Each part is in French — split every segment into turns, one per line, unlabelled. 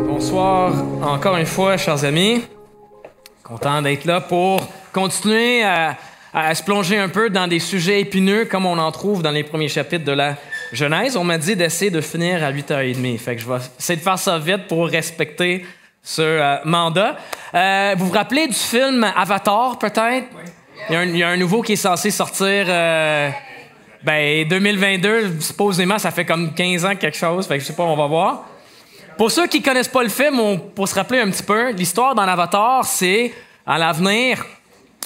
Bonsoir encore une fois, chers amis. Content d'être là pour continuer à se plonger un peu dans des sujets épineux comme on en trouve dans les premiers chapitres de la Genèse. On m'a dit d'essayer de finir à 8h30. Fait que je vais essayer de faire ça vite pour respecter ce mandat. Vous vous rappelez du film Avatar, peut-être? Oui. Il y a un nouveau qui est censé sortir 2022. Supposément, ça fait comme 15 ans quelque chose. Fait que je sais pas, on va voir. Pour ceux qui connaissent pas le film, pour se rappeler un petit peu, l'histoire dans l'Avatar, c'est, à l'avenir,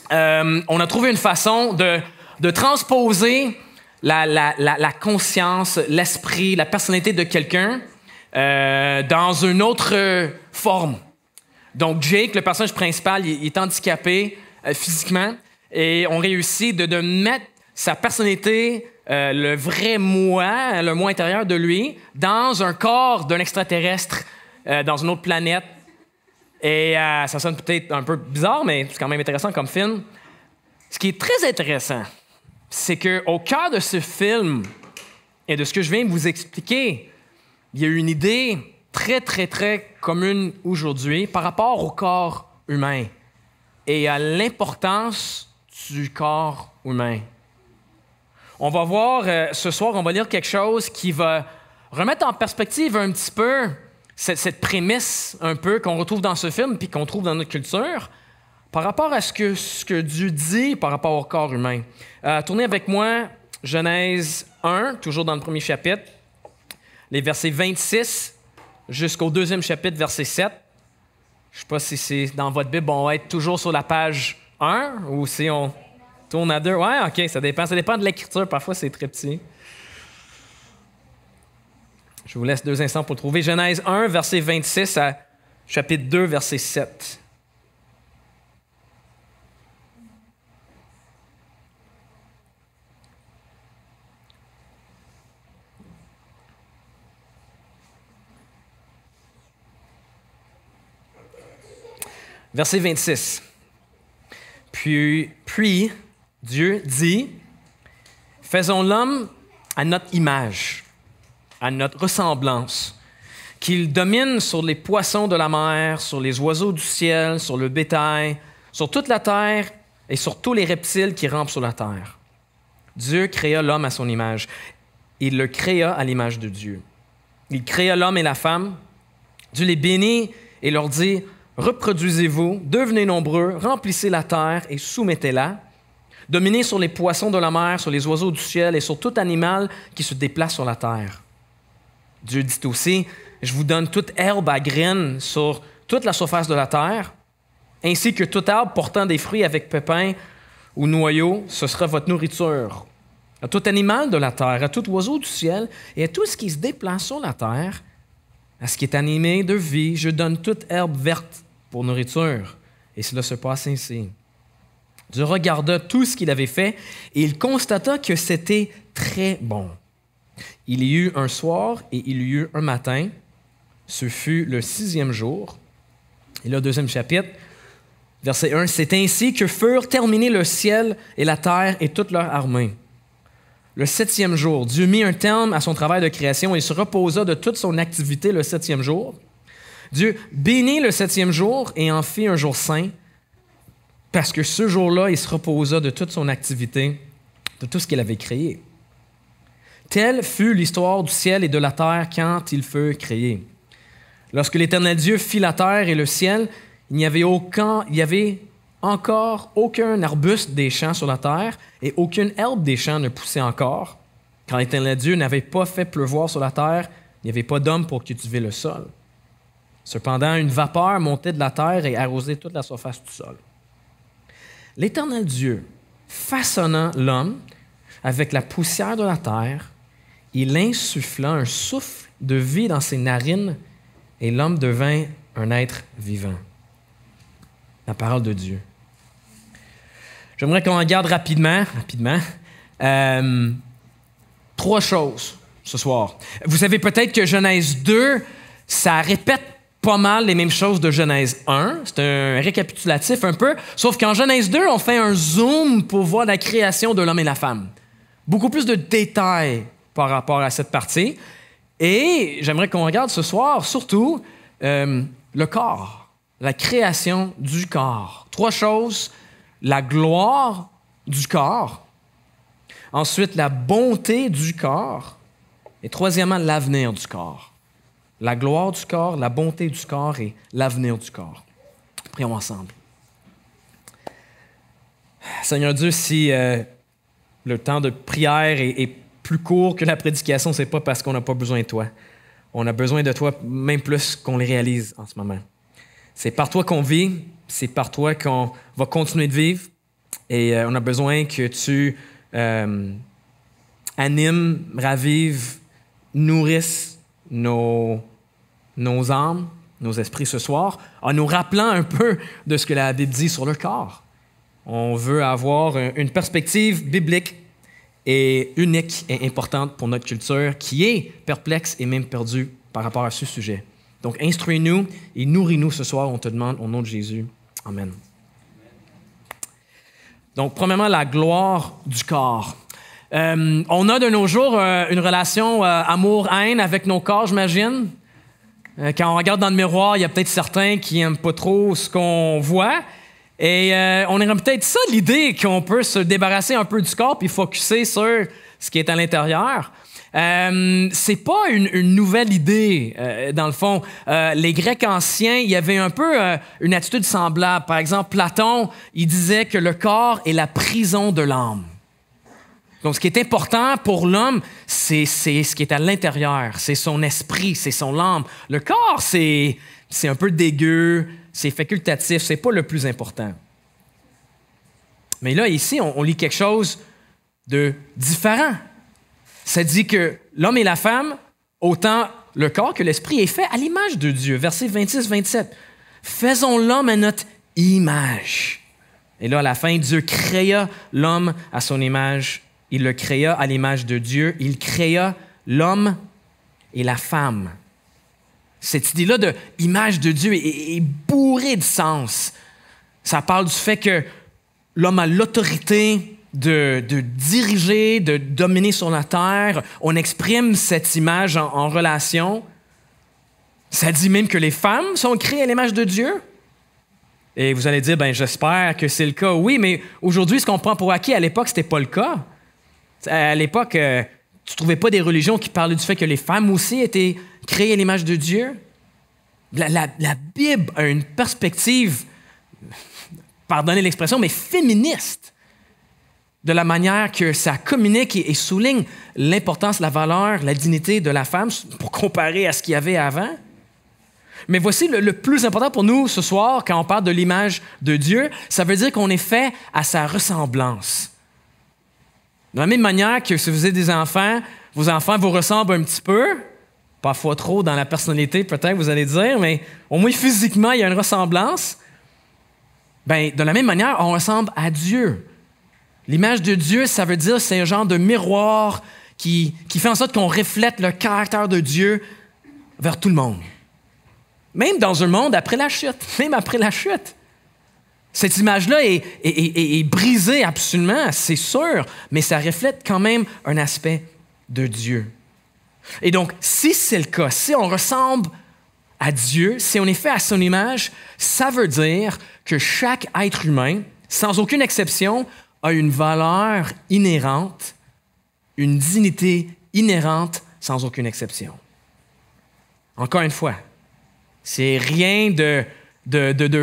on a trouvé une façon de transposer la conscience, l'esprit, la personnalité de quelqu'un dans une autre forme. Donc, Jake, le personnage principal, il est handicapé physiquement et on réussit de mettre sa personnalité, le vrai moi, le moi intérieur de lui, dans un corps d'un extraterrestre, dans une autre planète. Et ça sonne peut-être un peu bizarre, mais c'est quand même intéressant comme film. Ce qui est très intéressant, c'est qu'au cœur de ce film et de ce que je viens de vous expliquer, il y a une idée très, très, très commune aujourd'hui par rapport au corps humain et à l'importance du corps humain. On va voir ce soir, on va lire quelque chose qui va remettre en perspective un petit peu cette prémisse un peu qu'on retrouve dans ce film puis qu'on trouve dans notre culture par rapport à ce que Dieu dit par rapport au corps humain. Tournez avec moi Genèse 1, toujours dans le premier chapitre, les versets 26 jusqu'au deuxième chapitre, verset 7. Je ne sais pas si c'est dans votre Bible, on va être toujours sur la page 1 ou si on tourne à 2. Ouais, OK, ça dépend. Ça dépend de l'écriture. Parfois, c'est très petit. Je vous laisse 2 instants pour le trouver. Genèse 1, verset 26 à chapitre 2, verset 7. Verset 26. Puis Dieu dit, « Faisons l'homme à notre image, à notre ressemblance, qu'il domine sur les poissons de la mer, sur les oiseaux du ciel, sur le bétail, sur toute la terre et sur tous les reptiles qui rampent sur la terre. » Dieu créa l'homme à son image. Il le créa à l'image de Dieu. Il créa l'homme et la femme. Dieu les bénit et leur dit, « Reproduisez-vous, devenez nombreux, remplissez la terre et soumettez-la. Dominez sur les poissons de la mer, sur les oiseaux du ciel et sur tout animal qui se déplace sur la terre. » Dieu dit aussi, « Je vous donne toute herbe à graines sur toute la surface de la terre, ainsi que toute arbre portant des fruits avec pépins ou noyaux, ce sera votre nourriture. À tout animal de la terre, à tout oiseau du ciel et à tout ce qui se déplace sur la terre, à ce qui est animé de vie, je donne toute herbe verte pour nourriture. » Et cela se passe ainsi. Dieu regarda tout ce qu'il avait fait et il constata que c'était très bon. Il y eut un soir et il y eut un matin. Ce fut le 6e jour. Et là, 2e chapitre, verset 1. « C'est ainsi que furent terminés le ciel et la terre et toute leur armée. Le 7e jour, Dieu mit un terme à son travail de création et se reposa de toute son activité le 7e jour. Dieu bénit le 7e jour et en fit un jour saint, parce que ce jour-là, il se reposa de toute son activité, de tout ce qu'il avait créé. Telle fut l'histoire du ciel et de la terre quand ils furent créés. Lorsque l'Éternel Dieu fit la terre et le ciel, il n'y avait encore aucun arbuste des champs sur la terre et aucune herbe des champs ne poussait encore. Quand l'Éternel Dieu n'avait pas fait pleuvoir sur la terre, il n'y avait pas d'homme pour cultiver le sol. Cependant, une vapeur montait de la terre et arrosait toute la surface du sol. L'Éternel Dieu, façonnant l'homme avec la poussière de la terre, il insuffla un souffle de vie dans ses narines et l'homme devint un être vivant. La parole de Dieu. J'aimerais qu'on regarde rapidement, 3 choses ce soir. Vous savez peut-être que Genèse 2, ça répète pas mal les mêmes choses de Genèse 1. C'est un récapitulatif un peu. Sauf qu'en Genèse 2, on fait un zoom pour voir la création de l'homme et la femme. Beaucoup plus de détails par rapport à cette partie. Et j'aimerais qu'on regarde ce soir, surtout, le corps, la création du corps. 3 choses, la gloire du corps, ensuite la bonté du corps, et troisièmement, l'avenir du corps. La gloire du corps, la bonté du corps et l'avenir du corps. Prions ensemble. Seigneur Dieu, si le temps de prière est plus court que la prédication, c'est pas parce qu'on n'a pas besoin de toi. On a besoin de toi même plus qu'on les réalise en ce moment. C'est par toi qu'on vit, c'est par toi qu'on va continuer de vivre et on a besoin que tu animes, ravives, nourrisses nos âmes, nos esprits ce soir, en nous rappelant un peu de ce que la Bible dit sur le corps. On veut avoir une perspective biblique et unique et importante pour notre culture qui est perplexe et même perdue par rapport à ce sujet. Donc, instruis-nous et nourris-nous ce soir, on te demande au nom de Jésus. Amen. Donc, premièrement, la gloire du corps. On a de nos jours une relation amour-haine avec nos corps, j'imagine. Quand on regarde dans le miroir, il y a peut-être certains qui n'aiment pas trop ce qu'on voit. Et on aimerait peut-être ça, l'idée qu'on peut se débarrasser un peu du corps puis focusser sur ce qui est à l'intérieur. C'est pas une nouvelle idée, dans le fond. Les Grecs anciens, il y avait un peu une attitude semblable. Par exemple, Platon, il disait que le corps est la prison de l'âme. Donc, ce qui est important pour l'homme, c'est ce qui est à l'intérieur, c'est son esprit, c'est son âme. Le corps, c'est un peu dégueu, c'est facultatif, c'est pas le plus important. Mais là, ici, on lit quelque chose de différent. Ça dit que l'homme et la femme, autant le corps que l'esprit, est fait à l'image de Dieu. Versets 26-27. Faisons l'homme à notre image. Et là, à la fin, Dieu créa l'homme à son image. Il le créa à l'image de Dieu. Il créa l'homme et la femme. Cette idée-là de image de Dieu est bourrée de sens. Ça parle du fait que l'homme a l'autorité de diriger, de dominer sur la terre. On exprime cette image en relation. Ça dit même que les femmes sont créées à l'image de Dieu. Et vous allez dire, ben j'espère que c'est le cas. Oui, mais aujourd'hui, ce qu'on prend pour acquis, à l'époque, ce n'était pas le cas. À l'époque, tu ne trouvais pas des religions qui parlaient du fait que les femmes aussi étaient créées à l'image de Dieu. La Bible a une perspective, pardonnez l'expression, mais féministe, de la manière que ça communique et souligne l'importance, la valeur, la dignité de la femme pour comparer à ce qu'il y avait avant. Mais voici le plus important pour nous ce soir, quand on parle de l'image de Dieu, ça veut dire qu'on est fait à sa ressemblance. De la même manière que si vous avez des enfants, vos enfants vous ressemblent un petit peu, parfois trop dans la personnalité peut-être, vous allez dire, mais au moins physiquement, il y a une ressemblance. Bien, de la même manière, on ressemble à Dieu. L'image de Dieu, ça veut dire c'est un genre de miroir qui fait en sorte qu'on reflète le caractère de Dieu vers tout le monde. Même dans un monde après la chute, même après la chute. Cette image-là est brisée absolument, c'est sûr, mais ça reflète quand même un aspect de Dieu. Et donc, si c'est le cas, si on ressemble à Dieu, si on est fait à son image, ça veut dire que chaque être humain, sans aucune exception, a une valeur inhérente, une dignité inhérente, sans aucune exception. Encore une fois, c'est rien de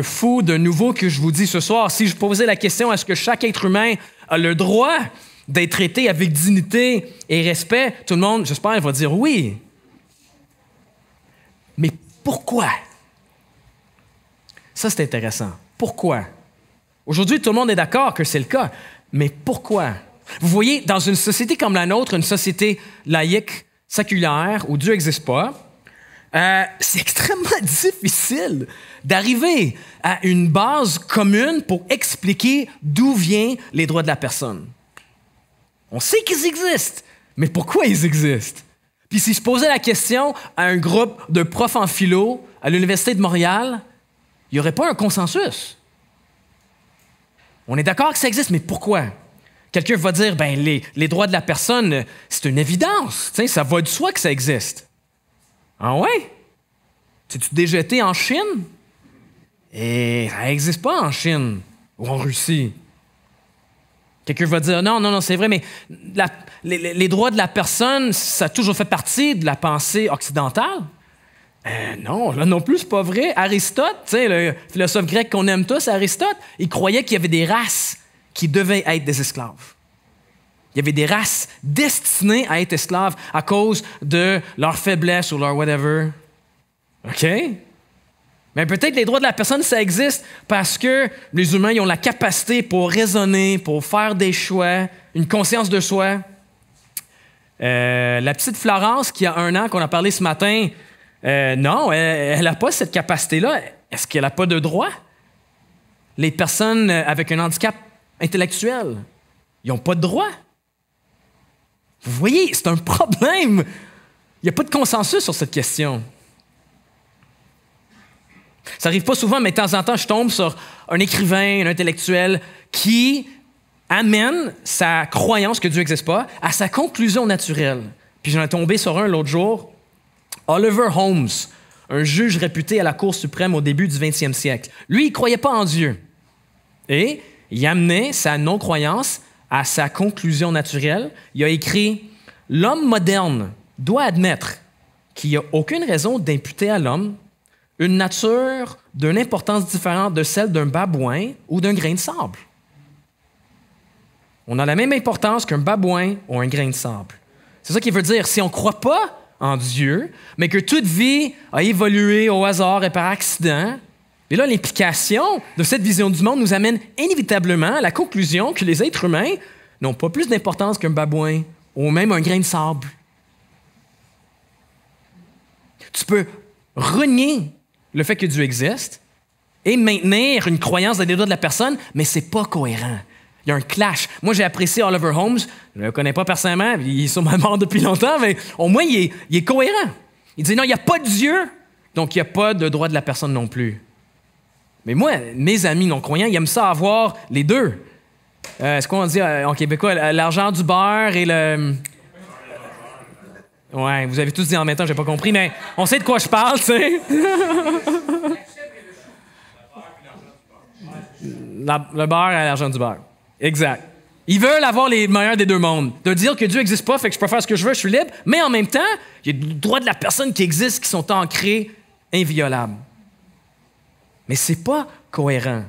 fou, de nouveau que je vous dis ce soir. Si je posais la question, est-ce que chaque être humain a le droit d'être traité avec dignité et respect, tout le monde, j'espère, va dire oui. Mais pourquoi? Ça, c'est intéressant. Pourquoi? Aujourd'hui, tout le monde est d'accord que c'est le cas, mais pourquoi? Vous voyez, dans une société comme la nôtre, une société laïque, séculaire, où Dieu n'existe pas, c'est extrêmement difficile d'arriver à une base commune pour expliquer d'où viennent les droits de la personne. On sait qu'ils existent, mais pourquoi ils existent? Puis si je posais la question à un groupe de profs en philo à l'Université de Montréal, il n'y aurait pas un consensus. On est d'accord que ça existe, mais pourquoi? Quelqu'un va dire, ben les droits de la personne, c'est une évidence. Ça va de soi que ça existe. Ah ouais? T'es-tu déjà été en Chine? Et ça n'existe pas en Chine ou en Russie. Quelqu'un va dire, non, c'est vrai, mais les droits de la personne, ça a toujours fait partie de la pensée occidentale. Non, là non plus, c'est pas vrai. Aristote, le philosophe grec qu'on aime tous, Aristote, il croyait qu'il y avait des races qui devaient être des esclaves. Il y avait des races destinées à être esclaves à cause de leur faiblesse ou leur whatever. OK? Mais peut-être les droits de la personne, ça existe parce que les humains ils ont la capacité pour raisonner, pour faire des choix, une conscience de soi. La petite Florence, qui a 1 an, qu'on a parlé ce matin, non, elle n'a pas cette capacité-là. Est-ce qu'elle n'a pas de droit? Les personnes avec un handicap intellectuel, ils n'ont pas de droit. Vous voyez, c'est un problème. Il n'y a pas de consensus sur cette question. Ça n'arrive pas souvent, mais de temps en temps, je tombe sur un écrivain, un intellectuel qui amène sa croyance que Dieu n'existe pas à sa conclusion naturelle. Puis j'en ai tombé sur un l'autre jour. Oliver Holmes, un juge réputé à la Cour suprême au début du 20e siècle. Lui, il ne croyait pas en Dieu. Et il amenait sa non-croyance à sa conclusion naturelle. Il a écrit « L'homme moderne doit admettre qu'il n'y a aucune raison d'imputer à l'homme une nature d'une importance différente de celle d'un babouin ou d'un grain de sable. On a la même importance qu'un babouin ou un grain de sable. » C'est ça qu'il veut dire. Si on ne croit pas en Dieu, mais que toute vie a évolué au hasard et par accident, et là, l'implication de cette vision du monde nous amène inévitablement à la conclusion que les êtres humains n'ont pas plus d'importance qu'un babouin ou même un grain de sable. Tu peux renier le fait que Dieu existe et maintenir une croyance dans les droits de la personne, mais ce n'est pas cohérent. Il y a un clash. Moi, j'ai apprécié Oliver Holmes. Je ne le connais pas personnellement, il est sûrement mort depuis longtemps, mais au moins, il est cohérent. Il dit non, il n'y a pas de Dieu, donc il n'y a pas de droit de la personne non plus. Mais moi, mes amis non-croyants, ils aiment ça avoir les deux. Est-ce qu'on dit en québécois l'argent du beurre et le... Ouais, vous avez tous dit en même temps, j'ai pas compris, mais on sait de quoi je parle, tu sais. Le beurre et l'argent du beurre. Exact. Ils veulent avoir les meilleurs des deux mondes. De dire que Dieu n'existe pas, fait que je peux faire ce que je veux, je suis libre, mais en même temps, il y a des droits de la personne qui existent, qui sont ancrés, inviolables. Mais c'est pas cohérent.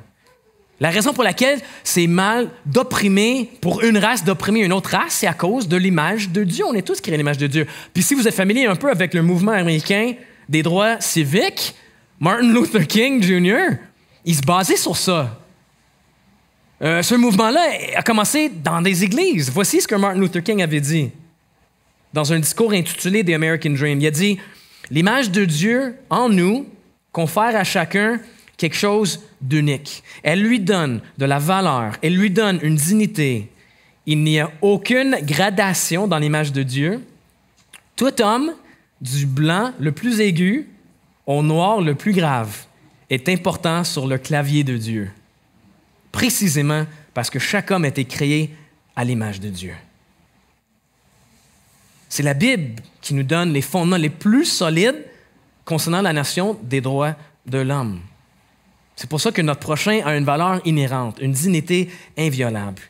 La raison pour laquelle c'est mal d'opprimer, pour une race, d'opprimer une autre race, c'est à cause de l'image de Dieu. On est tous créés à l'image de Dieu. Puis si vous êtes familier un peu avec le mouvement américain des droits civiques, Martin Luther King Jr., il se basait sur ça. Ce mouvement-là a commencé dans des églises. Voici ce que Martin Luther King avait dit dans un discours intitulé « The American Dream ». Il a dit « L'image de Dieu en nous confère à chacun quelque chose d'unique. Elle lui donne de la valeur, elle lui donne une dignité. Il n'y a aucune gradation dans l'image de Dieu. Tout homme, du blanc le plus aigu au noir le plus grave, est important sur le clavier de Dieu. Précisément parce que chaque homme a été créé à l'image de Dieu. » C'est la Bible qui nous donne les fondements les plus solides concernant la notion des droits de l'homme. C'est pour ça que notre prochain a une valeur inhérente, une dignité inviolable.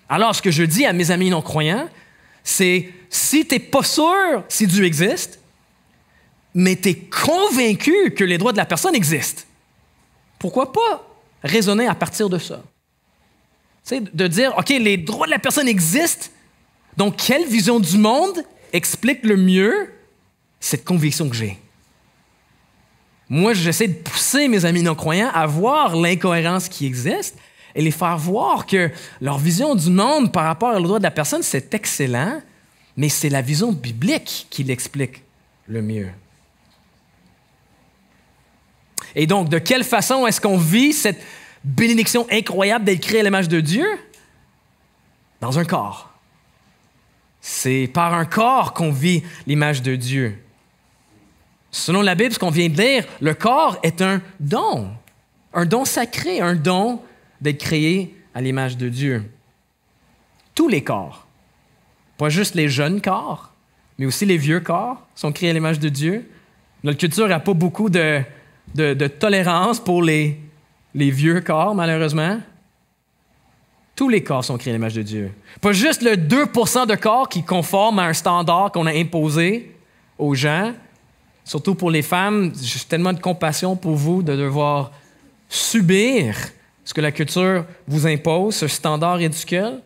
Alors, ce que je dis à mes amis non-croyants, c'est si tu n'es pas sûr si Dieu existe, mais tu es convaincu que les droits de la personne existent, pourquoi pas raisonner à partir de ça? Tu sais, de dire, OK, les droits de la personne existent, donc quelle vision du monde explique le mieux cette conviction que j'ai? Moi, j'essaie de pousser mes amis non-croyants à voir l'incohérence qui existe et les faire voir que leur vision du monde par rapport aux droits de la personne, c'est excellent, mais c'est la vision biblique qui l'explique le mieux. Et donc, de quelle façon est-ce qu'on vit cette bénédiction incroyable d'être créé à l'image de Dieu? Dans un corps. C'est par un corps qu'on vit l'image de Dieu. Selon la Bible, ce qu'on vient de lire, le corps est un don sacré, un don d'être créé à l'image de Dieu. Tous les corps, pas juste les jeunes corps, mais aussi les vieux corps sont créés à l'image de Dieu. Notre culture n'a pas beaucoup de tolérance pour les vieux corps, malheureusement. Tous les corps sont créés à l'image de Dieu. Pas juste le 2% de corps qui conforme à un standard qu'on a imposé aux gens. Surtout pour les femmes, j'ai tellement de compassion pour vous de devoir subir ce que la culture vous impose, ce standard ridicule.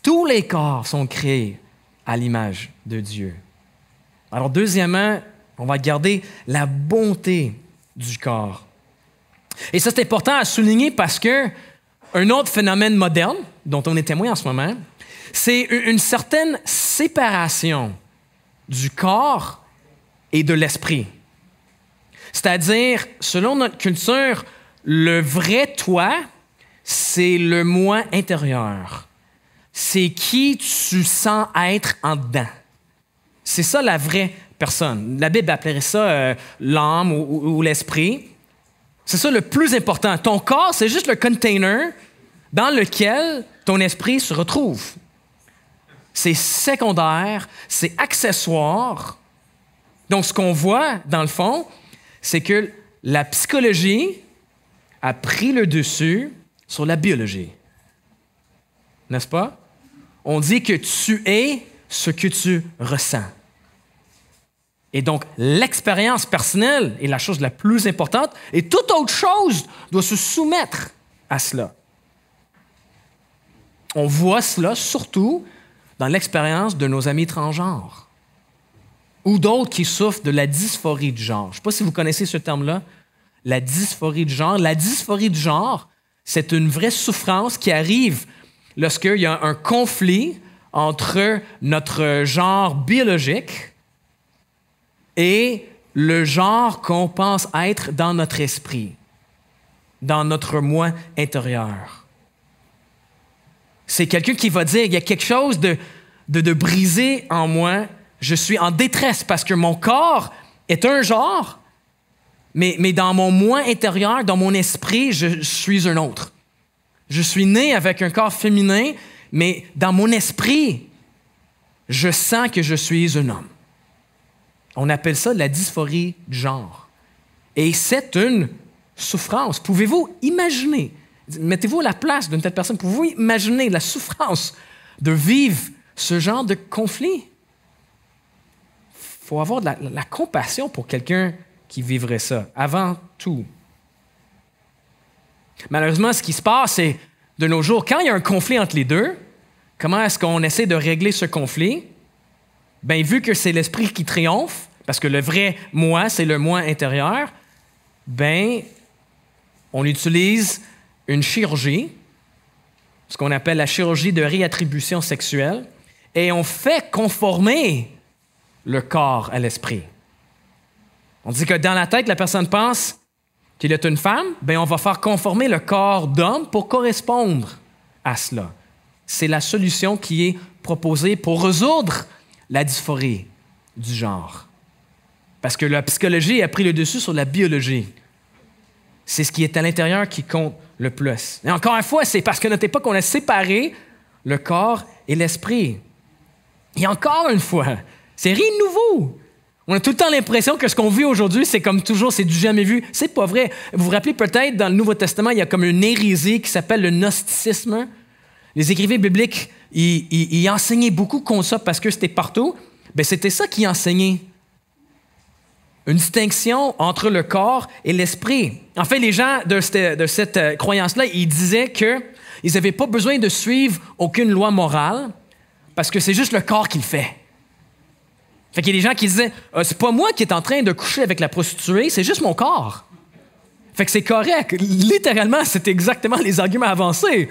Tous les corps sont créés à l'image de Dieu. Alors, deuxièmement, on va garder la bonté du corps. Et ça, c'est important à souligner parce que un autre phénomène moderne dont on est témoin en ce moment, c'est une certaine séparation du corps et de l'esprit. C'est-à-dire, selon notre culture, le vrai toi, c'est le moi intérieur. C'est qui tu sens être en dedans. C'est ça la vraie personne. La Bible appellerait ça l'âme ou l'esprit. C'est ça le plus important. Ton corps, c'est juste le container dans lequel ton esprit se retrouve. C'est secondaire, c'est accessoire. Donc, ce qu'on voit, dans le fond, c'est que la psychologie a pris le dessus sur la biologie. N'est-ce pas? On dit que tu es ce que tu ressens. Et donc, l'expérience personnelle est la chose la plus importante et toute autre chose doit se soumettre à cela. On voit cela surtout dans l'expérience de nos amis transgenres ou d'autres qui souffrent de la dysphorie de genre. Je ne sais pas si vous connaissez ce terme-là, la dysphorie de genre. La dysphorie de genre, c'est une vraie souffrance qui arrive lorsqu'il y a un conflit entre notre genre biologique et le genre qu'on pense être dans notre esprit, dans notre moi intérieur. C'est quelqu'un qui va dire, il y a quelque chose de brisé en moi, je suis en détresse parce que mon corps est un genre, mais dans mon moi intérieur, dans mon esprit, je suis un autre. Je suis né avec un corps féminin, mais dans mon esprit, je sens que je suis un homme. On appelle ça la dysphorie de genre. Et c'est une souffrance. Pouvez-vous imaginer, mettez-vous à la place d'une telle personne, pouvez-vous imaginer la souffrance de vivre ce genre de conflit? Il faut avoir de la compassion pour quelqu'un qui vivrait ça, avant tout. Malheureusement, ce qui se passe, c'est de nos jours, quand il y a un conflit entre les deux, comment est-ce qu'on essaie de régler ce conflit? Bien, vu que c'est l'esprit qui triomphe, parce que le vrai moi, c'est le moi intérieur, bien, on utilise une chirurgie, ce qu'on appelle la chirurgie de réattribution sexuelle, et on fait conformer le corps à l'esprit. On dit que dans la tête, la personne pense qu'il est une femme, bien, on va faire conformer le corps d'homme pour correspondre à cela. C'est la solution qui est proposée pour résoudre la dysphorie du genre. Parce que la psychologie a pris le dessus sur la biologie. C'est ce qui est à l'intérieur qui compte le plus. Et encore une fois, c'est parce qu'à notre époque, on a séparé le corps et l'esprit. Et encore une fois, c'est rien de nouveau. On a tout le temps l'impression que ce qu'on vit aujourd'hui, c'est comme toujours, c'est du jamais vu. C'est pas vrai. Vous vous rappelez peut-être, dans le Nouveau Testament, il y a comme une hérésie qui s'appelle le gnosticisme. Les écrivains bibliques, ils enseignaient beaucoup contre ça parce que c'était partout. Bien, c'était ça qu'ils enseignaient. Une distinction entre le corps et l'esprit. En fait, les gens de cette croyance-là, ils disaient qu'ils n'avaient pas besoin de suivre aucune loi morale parce que c'est juste le corps qui le fait. Fait qu'il y a des gens qui disaient c'est pas moi qui est en train de coucher avec la prostituée, c'est juste mon corps. Fait que c'est correct. Littéralement, c'est exactement les arguments avancés.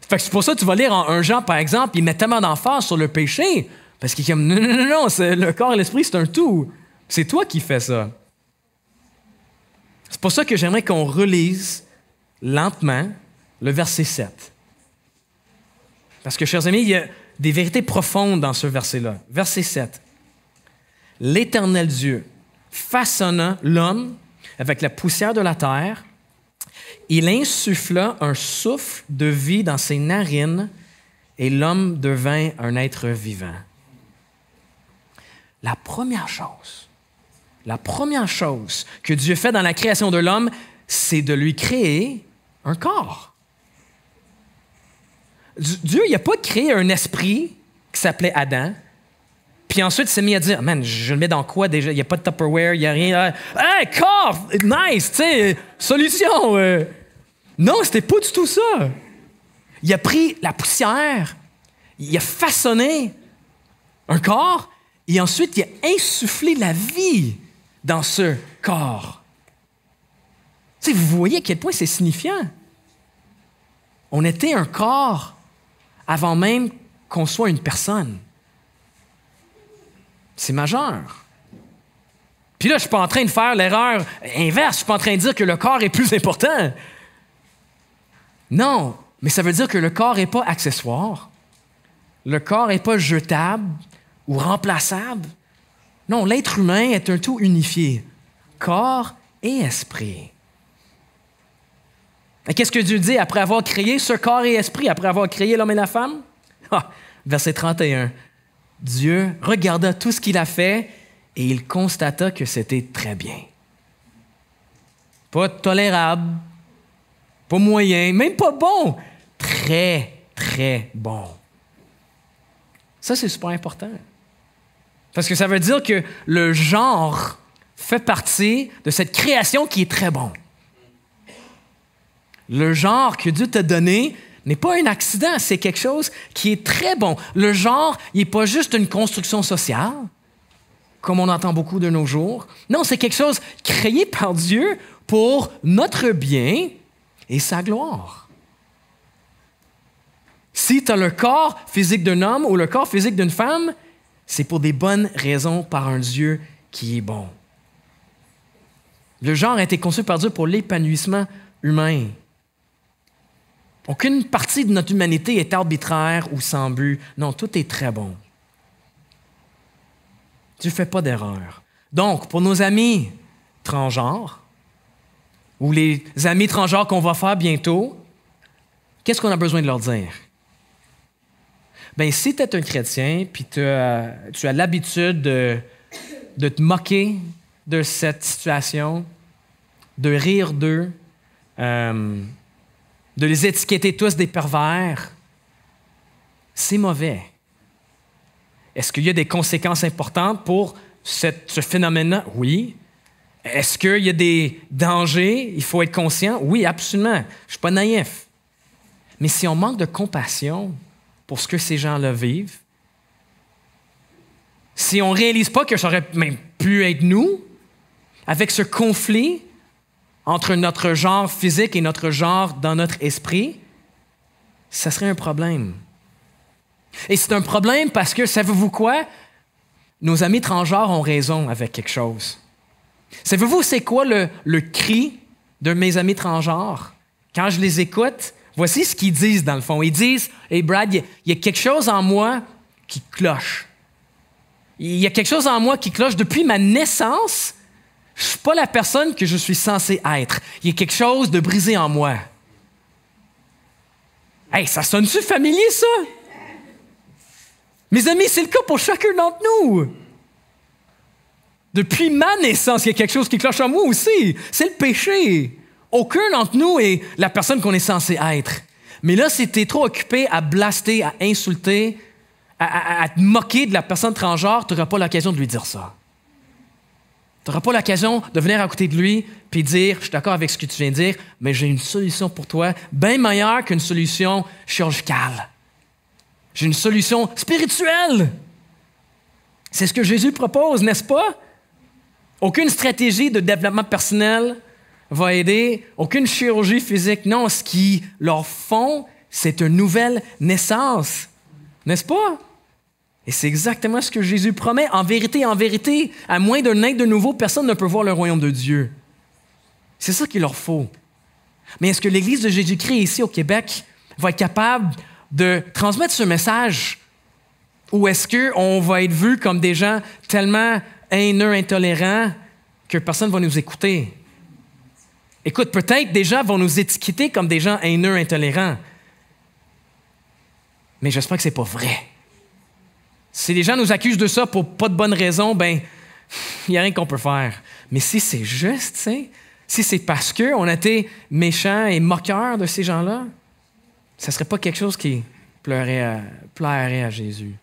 Fait que c'est pour ça que tu vas lire un Jean, par exemple, il met tellement d'emphase sur le péché parce qu'il est comme non, c'est le corps et l'esprit, c'est un tout. C'est toi qui fais ça. C'est pour ça que j'aimerais qu'on relise lentement le verset 7. Parce que, chers amis, il y a des vérités profondes dans ce verset-là. Verset 7. L'Éternel Dieu façonna l'homme avec la poussière de la terre. Il insuffla un souffle de vie dans ses narines et l'homme devint un être vivant. La première chose la première chose que Dieu fait dans la création de l'homme, c'est de lui créer un corps. Dieu, il n'a pas créé un esprit qui s'appelait Adam, puis ensuite il s'est mis à dire, man, je le mets dans quoi déjà? Il n'y a pas de Tupperware, il n'y a rien. Hey, corps, nice, tu sais, solution. Non, c'était pas du tout ça. Il a pris la poussière, il a façonné un corps, et ensuite il a insufflé la vie dans ce corps. Tu sais, vous voyez à quel point c'est signifiant. On était un corps avant même qu'on soit une personne. C'est majeur. Puis là, je ne suis pas en train de faire l'erreur inverse. Je ne suis pas en train de dire que le corps est plus important. Non, mais ça veut dire que le corps n'est pas accessoire. Le corps n'est pas jetable ou remplaçable. Non, l'être humain est un tout unifié. Corps et esprit. Et qu'est-ce que Dieu dit après avoir créé ce corps et esprit, après avoir créé l'homme et la femme? Verset 31. Dieu regarda tout ce qu'il a fait et il constata que c'était très bien. Pas tolérable, pas moyen, même pas bon. Très, très bon. Ça, c'est super important. Parce que ça veut dire que le genre fait partie de cette création qui est très bon. Le genre que Dieu t'a donné n'est pas un accident, c'est quelque chose qui est très bon. Le genre, il n'est pas juste une construction sociale, comme on entend beaucoup de nos jours. Non, c'est quelque chose créé par Dieu pour notre bien et sa gloire. Si tu as le corps physique d'un homme ou le corps physique d'une femme, c'est pour des bonnes raisons par un Dieu qui est bon. Le genre a été conçu par Dieu pour l'épanouissement humain. Aucune partie de notre humanité est arbitraire ou sans but. Non, tout est très bon. Dieu ne fait pas d'erreur. Donc, pour nos amis transgenres, ou les amis transgenres qu'on va faire bientôt, qu'est-ce qu'on a besoin de leur dire? Bien, si tu es un chrétien, puis tu as l'habitude de te moquer de cette situation, de rire d'eux, de les étiqueter tous des pervers, c'est mauvais. Est-ce qu'il y a des conséquences importantes pour ce phénomène-là? Oui. Est-ce qu'il y a des dangers? Il faut être conscient? Oui, absolument. Je ne suis pas naïf. Mais si on manque de compassion pour ce que ces gens-là vivent, si on ne réalise pas que ça aurait même pu être nous, avec ce conflit entre notre genre physique et notre genre dans notre esprit, ça serait un problème. Et c'est un problème parce que, savez-vous quoi? Nos amis transgenres ont raison avec quelque chose. Savez-vous c'est quoi le cri de mes amis transgenres? Quand je les écoute, voici ce qu'ils disent dans le fond. Ils disent, « Hey Brad, il y a quelque chose en moi qui cloche. Il y a quelque chose en moi qui cloche depuis ma naissance. Je ne suis pas la personne que je suis censé être. Il y a quelque chose de brisé en moi. » Hey, ça sonne-tu familier, ça? Mes amis, c'est le cas pour chacun d'entre nous. Depuis ma naissance, il y a quelque chose qui cloche en moi aussi. C'est le péché. Aucun d'entre nous est la personne qu'on est censé être. Mais là, si tu es trop occupé à blaster, à insulter, à te moquer de la personne transgenre, tu n'auras pas l'occasion de lui dire ça. Tu n'auras pas l'occasion de venir à côté de lui et dire « Je suis d'accord avec ce que tu viens de dire, mais j'ai une solution pour toi, bien meilleure qu'une solution chirurgicale. J'ai une solution spirituelle. » C'est ce que Jésus propose, n'est-ce pas? Aucune stratégie de développement personnel va aider, aucune chirurgie physique. Non, ce qu'ils leur font, c'est une nouvelle naissance. N'est-ce pas? Et c'est exactement ce que Jésus promet. En vérité, à moins de naître de nouveau, personne ne peut voir le royaume de Dieu. C'est ça qu'il leur faut. Mais est-ce que l'Église de Jésus-Christ ici au Québec va être capable de transmettre ce message? Ou est-ce qu'on va être vu comme des gens tellement haineux, intolérants, que personne ne va nous écouter? Écoute, peut-être des gens vont nous étiqueter comme des gens haineux, intolérants. Mais j'espère que ce n'est pas vrai. Si les gens nous accusent de ça pour pas de bonnes raisons, ben il n'y a rien qu'on peut faire. Mais si c'est juste, tu sais, si c'est parce qu'on a été méchants et moqueurs de ces gens-là, ça ne serait pas quelque chose qui plairait à Jésus.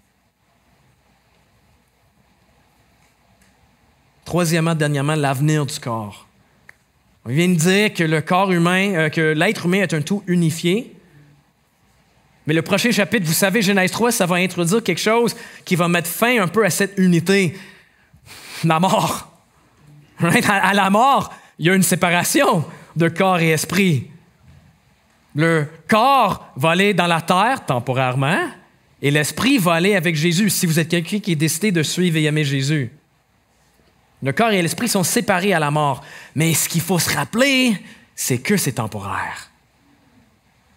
Troisièmement, dernièrement, l'avenir du corps. On vient de dire que le corps humain, que l'être humain est un tout unifié. Mais le prochain chapitre, vous savez, Genèse 3, ça va introduire quelque chose qui va mettre fin un peu à cette unité. La mort. À la mort, il y a une séparation de corps et esprit. Le corps va aller dans la terre temporairement et l'esprit va aller avec Jésus si vous êtes quelqu'un qui est décidé de suivre et aimer Jésus. Le corps et l'esprit sont séparés à la mort. Mais ce qu'il faut se rappeler, c'est que c'est temporaire.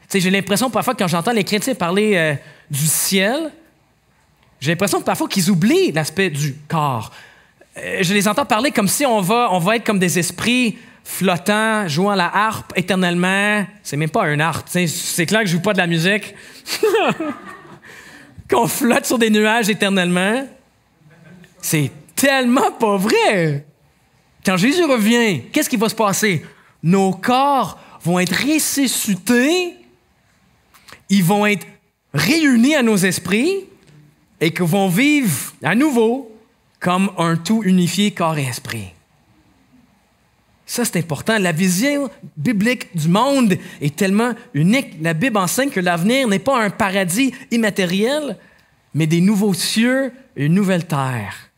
Tu sais, j'ai l'impression parfois quand j'entends les chrétiens parler du ciel, j'ai l'impression parfois qu'ils oublient l'aspect du corps. Je les entends parler comme si on va être comme des esprits flottants, jouant la harpe éternellement. C'est même pas un harpe. C'est clair que je joue pas de la musique. Qu'on flotte sur des nuages éternellement. C'est tellement pas vrai. Quand Jésus revient, qu'est-ce qui va se passer? Nos corps vont être ressuscités, ils vont être réunis à nos esprits et qu'ils vont vivre à nouveau comme un tout unifié corps et esprit. Ça, c'est important. La vision biblique du monde est tellement unique. La Bible enseigne que l'avenir n'est pas un paradis immatériel, mais des nouveaux cieux et une nouvelle terre.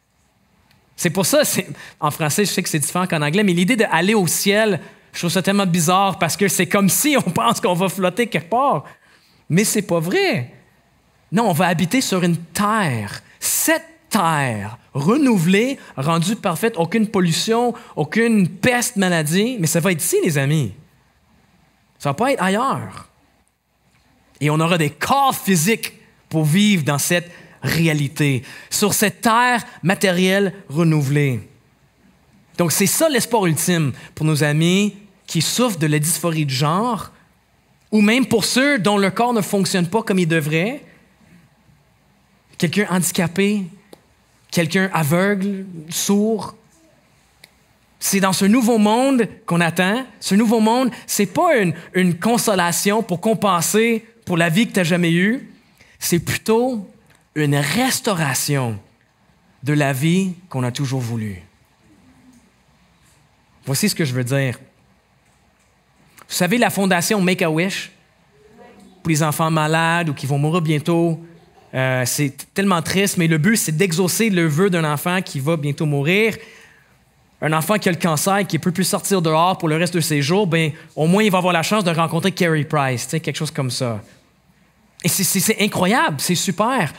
C'est pour ça, en français, je sais que c'est différent qu'en anglais, mais l'idée d'aller au ciel, je trouve ça tellement bizarre parce que c'est comme si on pense qu'on va flotter quelque part. Mais c'est pas vrai. Non, on va habiter sur une terre. Cette terre renouvelée, rendue parfaite, aucune pollution, aucune peste, maladie, mais ça va être ici, les amis. Ça va pas être ailleurs. Et on aura des corps physiques pour vivre dans cette réalité, sur cette terre matérielle renouvelée. Donc, c'est ça l'espoir ultime pour nos amis qui souffrent de la dysphorie de genre, ou même pour ceux dont le corps ne fonctionne pas comme il devrait, quelqu'un handicapé, quelqu'un aveugle, sourd. C'est dans ce nouveau monde qu'on attend. Ce nouveau monde, c'est pas une consolation pour compenser pour la vie que tu n'as jamais eue. C'est plutôt une restauration de la vie qu'on a toujours voulu. Voici ce que je veux dire. Vous savez, la fondation Make-A-Wish, pour les enfants malades ou qui vont mourir bientôt, c'est tellement triste, mais le but, c'est d'exaucer le vœu d'un enfant qui va bientôt mourir. Un enfant qui a le cancer et qui ne peut plus sortir dehors pour le reste de ses jours, bien, au moins, il va avoir la chance de rencontrer Carey Price, quelque chose comme ça. Et c'est incroyable, c'est super.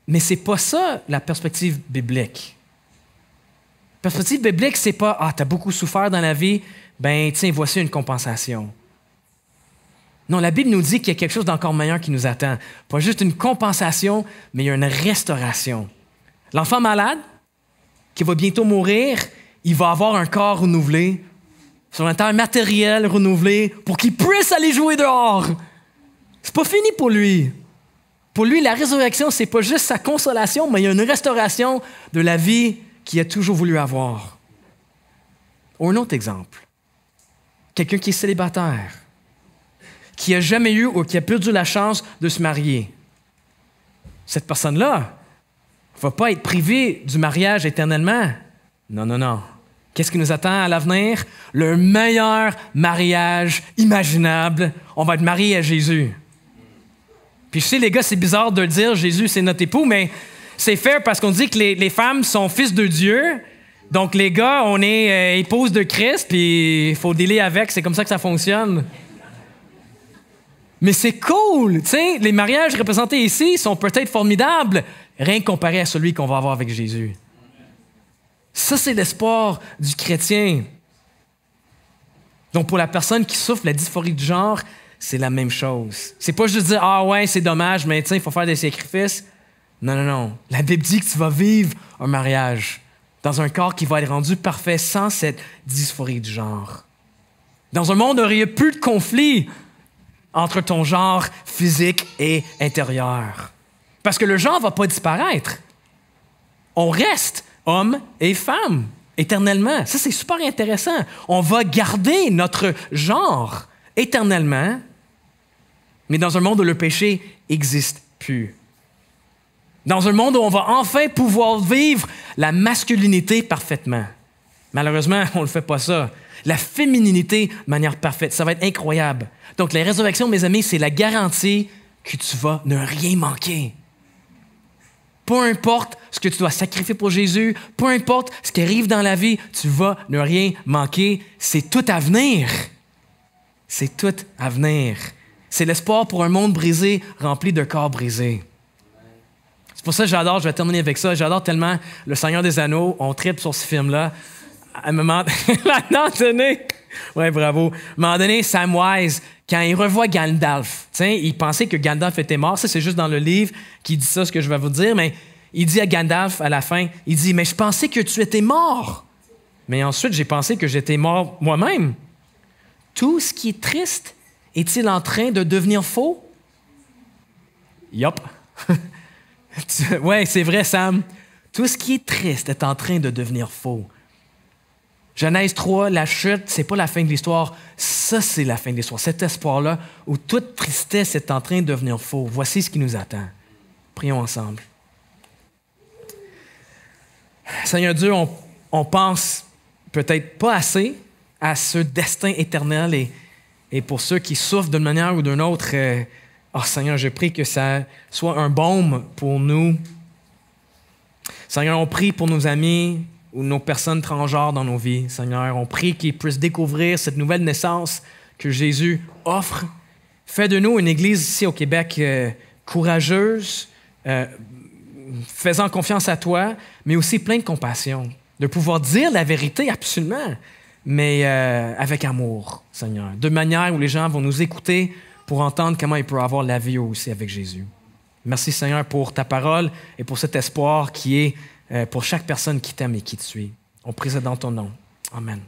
Mais ce n'est pas ça, la perspective biblique. La perspective biblique, c'est pas « Ah, tu as beaucoup souffert dans la vie, ben tiens, voici une compensation. » Non, la Bible nous dit qu'il y a quelque chose d'encore meilleur qui nous attend. Pas juste une compensation, mais il y a une restauration. L'enfant malade, qui va bientôt mourir, il va avoir un corps renouvelé, sur une terre matérielle renouvelée, pour qu'il puisse aller jouer dehors. C'est pas fini pour lui. Pour lui, la résurrection, c'est pas juste sa consolation, mais il y a une restauration de la vie qu'il a toujours voulu avoir. Ou un autre exemple. Quelqu'un qui est célibataire, qui n'a jamais eu ou qui a perdu la chance de se marier. Cette personne-là ne va pas être privée du mariage éternellement. Non, non, non. Qu'est-ce qui nous attend à l'avenir? Le meilleur mariage imaginable. On va être mariés à Jésus. Puis je sais, les gars, c'est bizarre de le dire, Jésus, c'est notre époux, mais c'est fair parce qu'on dit que les femmes sont fils de Dieu. Donc les gars, on est épouses de Christ, puis il faut dealer avec, c'est comme ça que ça fonctionne. Mais c'est cool, tu sais, les mariages représentés ici sont peut-être formidables, rien comparé à celui qu'on va avoir avec Jésus. Ça, c'est l'espoir du chrétien. Donc pour la personne qui souffre de la dysphorie de genre, c'est la même chose. C'est pas juste dire « Ah ouais, c'est dommage, mais tiens, il faut faire des sacrifices. » Non, non, non. La Bible dit que tu vas vivre un mariage dans un corps qui va être rendu parfait sans cette dysphorie du genre. Dans un monde où il n'y a plus de conflit entre ton genre physique et intérieur. Parce que le genre ne va pas disparaître. On reste hommes et femmes, éternellement. Ça, c'est super intéressant. On va garder notre genre éternellement, mais dans un monde où le péché n'existe plus. Dans un monde où on va enfin pouvoir vivre la masculinité parfaitement. Malheureusement, on ne fait pas ça. La fémininité de manière parfaite, ça va être incroyable. Donc, la résurrection, mes amis, c'est la garantie que tu vas ne rien manquer. Peu importe ce que tu dois sacrifier pour Jésus, peu importe ce qui arrive dans la vie, tu vas ne rien manquer. C'est tout à venir. C'est tout à venir. C'est l'espoir pour un monde brisé, rempli de corps brisés. C'est pour ça que j'adore, je vais terminer avec ça, j'adore tellement Le Seigneur des Anneaux, on tripe sur ce film-là. À un moment donné, ouais, bravo. À un moment donné, Samwise, quand il revoit Gandalf, il pensait que Gandalf était mort. Ça, c'est juste dans le livre qui dit ça, ce que je vais vous dire. Mais il dit à Gandalf, à la fin, il dit, « Mais je pensais que tu étais mort. Mais ensuite, j'ai pensé que j'étais mort moi-même. Tout ce qui est triste est-il en train de devenir faux? » Yup. Ouais, c'est vrai, Sam. Tout ce qui est triste est en train de devenir faux. Genèse 3, la chute, c'est pas la fin de l'histoire. Ça, c'est la fin de l'histoire. Cet espoir-là, où toute tristesse est en train de devenir faux. Voici ce qui nous attend. Prions ensemble. Seigneur Dieu, on pense peut-être pas assez à ce destin éternel et pour ceux qui souffrent d'une manière ou d'une autre, Seigneur, je prie que ça soit un baume pour nous. Seigneur, on prie pour nos amis ou nos personnes transgenres dans nos vies. Seigneur, on prie qu'ils puissent découvrir cette nouvelle naissance que Jésus offre. Fais de nous une Église ici au Québec courageuse, faisant confiance à toi, mais aussi plein de compassion, de pouvoir dire la vérité absolument, mais avec amour, Seigneur, de manière où les gens vont nous écouter pour entendre comment ils peuvent avoir la vie aussi avec Jésus. Merci, Seigneur, pour ta parole et pour cet espoir qui est pour chaque personne qui t'aime et qui te suit. On prie ça dans ton nom. Amen.